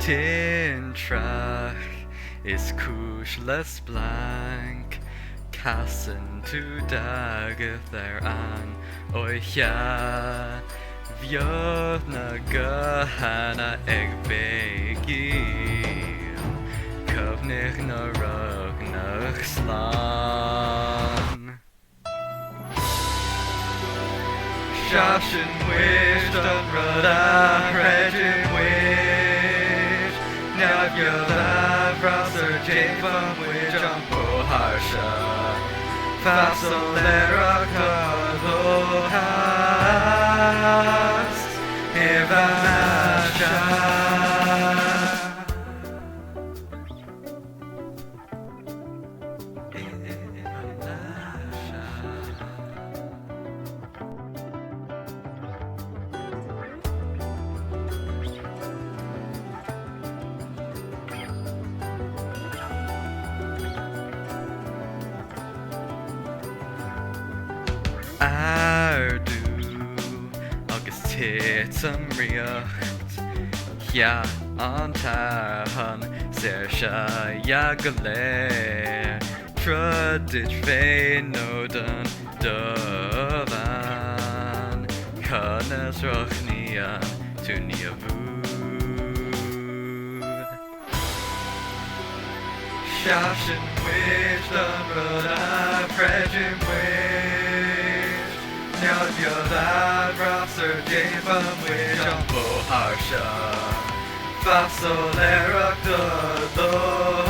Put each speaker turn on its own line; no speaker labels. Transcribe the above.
Tintrach is kushles blank, kassen to dageth therean, oicha, viotna gahana egbegi, kovnich na rognach slan. Shashin wish done rada regin wish now you're the browser Javan wish on Poharsha Fasolera Kalohas Ivanasha. Ardu agus tétam riocht ja an tarhan ser sha ja galéir trudid fé nódan dovan canas rochnían tú níomhúd. Shashin wish done rud a prejin wish now you're the browser Javan wish on Poharsha Fasolera Kalohas